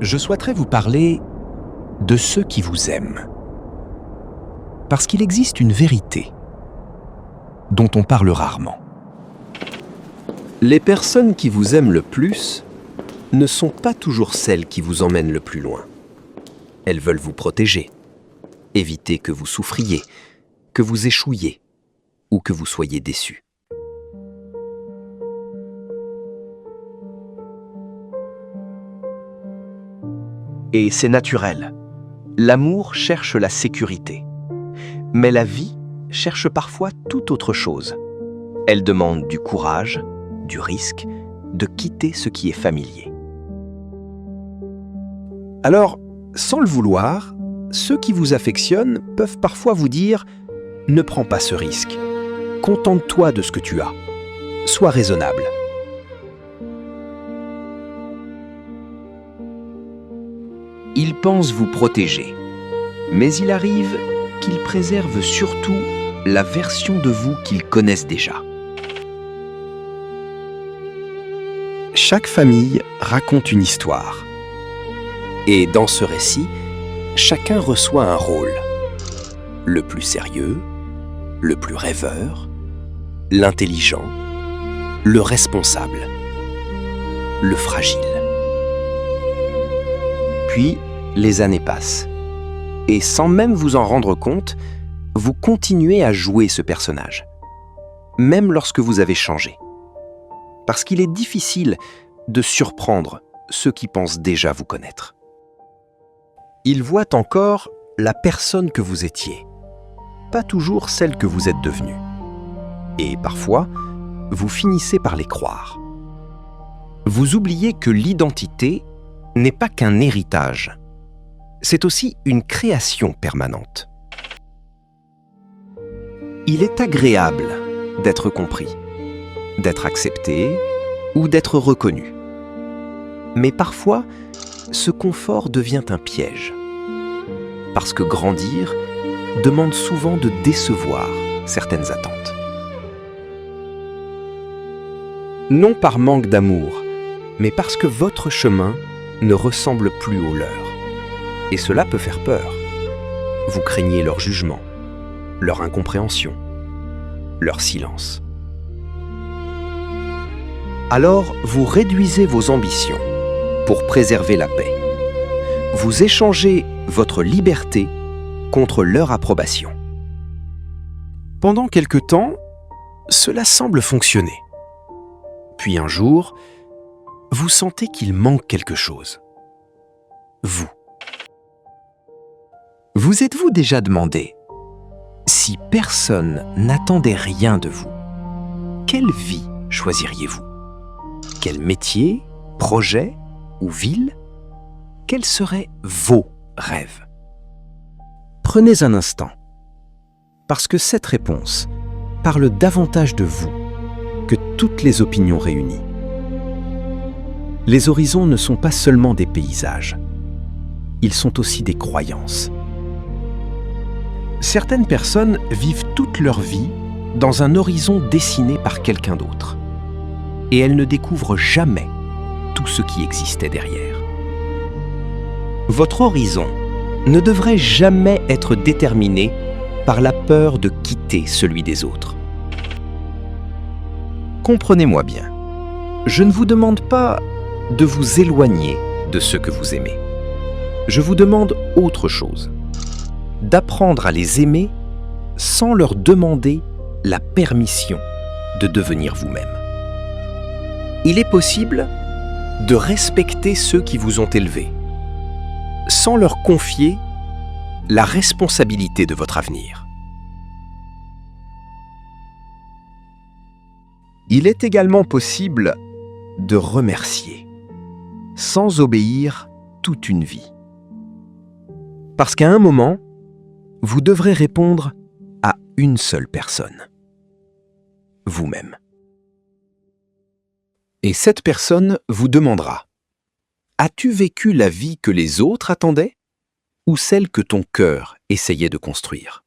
je souhaiterais vous parler de ceux qui vous aiment. Parce qu'il existe une vérité dont on parle rarement. Les personnes qui vous aiment le plus ne sont pas toujours celles qui vous emmènent le plus loin. Elles veulent vous protéger, éviter que vous souffriez, que vous échouiez ou que vous soyez déçus. Et c'est naturel. L'amour cherche la sécurité. Mais la vie cherche parfois tout autre chose. Elle demande du courage, du risque, de quitter ce qui est familier. Alors, sans le vouloir, ceux qui vous affectionnent peuvent parfois vous dire « Ne prends pas ce risque. Contente-toi de ce que tu as. Sois raisonnable. » Ils pensent vous protéger, mais il arrive qu'ils préservent surtout la version de vous qu'ils connaissent déjà. Chaque famille raconte une histoire. Et dans ce récit, chacun reçoit un rôle. Le plus sérieux, le plus rêveur, l'intelligent, le responsable, le fragile. Puis, les années passent. Et sans même vous en rendre compte, vous continuez à jouer ce personnage. Même lorsque vous avez changé. Parce qu'il est difficile de surprendre ceux qui pensent déjà vous connaître. Ils voient encore la personne que vous étiez, pas toujours celle que vous êtes devenue. Et parfois, vous finissez par les croire. Vous oubliez que l'identité n'est pas qu'un héritage. C'est aussi une création permanente. Il est agréable d'être compris, d'être accepté ou d'être reconnu. Mais parfois, ce confort devient un piège. Parce que grandir demande souvent de décevoir certaines attentes. Non par manque d'amour, mais parce que votre chemin ne ressemble plus au leur. Et cela peut faire peur. Vous craignez leur jugement, leur incompréhension, leur silence. Alors, vous réduisez vos ambitions pour préserver la paix. Vous échangez votre liberté contre leur approbation. Pendant quelque temps, cela semble fonctionner. Puis un jour, vous sentez qu'il manque quelque chose. Vous. Vous êtes-vous déjà demandé, si personne n'attendait rien de vous, quelle vie choisiriez-vous? Quel métier, projet ou ville? Quels seraient vos rêves? Prenez un instant, parce que cette réponse parle davantage de vous que toutes les opinions réunies. Les horizons ne sont pas seulement des paysages, ils sont aussi des croyances. Certaines personnes vivent toute leur vie dans un horizon dessiné par quelqu'un d'autre. Et elles ne découvrent jamais tout ce qui existait derrière. Votre horizon ne devrait jamais être déterminé par la peur de quitter celui des autres. Comprenez-moi bien, je ne vous demande pas de vous éloigner de ceux que vous aimez. Je vous demande autre chose. D'apprendre à les aimer sans leur demander la permission de devenir vous-même. Il est possible de respecter ceux qui vous ont élevé, sans leur confier la responsabilité de votre avenir. Il est également possible de remercier, sans obéir toute une vie. Parce qu'à un moment, vous devrez répondre à une seule personne, vous-même. Et cette personne vous demandera, as-tu vécu la vie que les autres attendaient ou celle que ton cœur essayait de construire?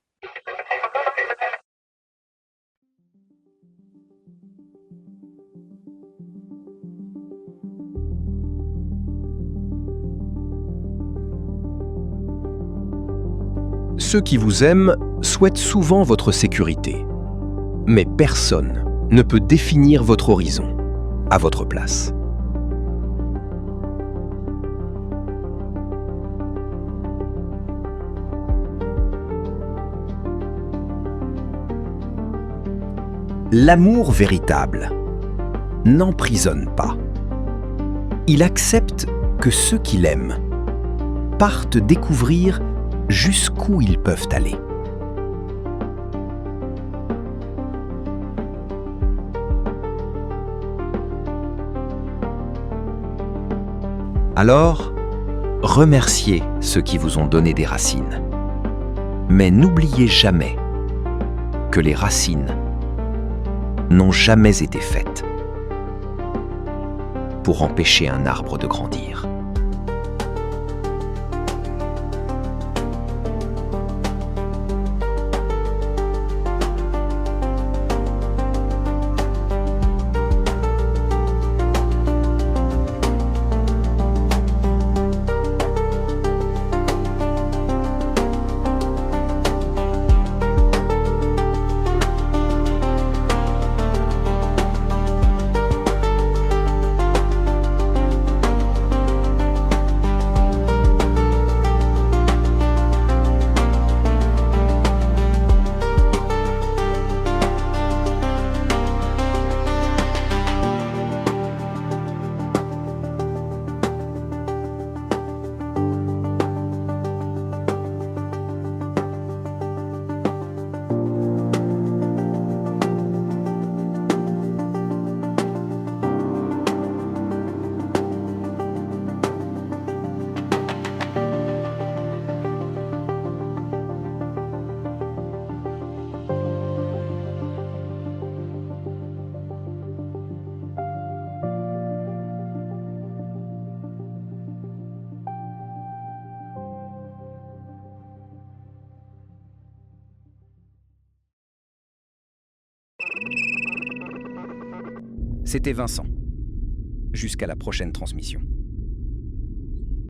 Ceux qui vous aiment souhaitent souvent votre sécurité. Mais personne ne peut définir votre horizon à votre place. L'amour véritable n'emprisonne pas. Il accepte que ceux qui l'aiment partent découvrir jusqu'où ils peuvent aller. Alors, remerciez ceux qui vous ont donné des racines. Mais n'oubliez jamais que les racines n'ont jamais été faites pour empêcher un arbre de grandir. C'était Vincent. Jusqu'à la prochaine transmission.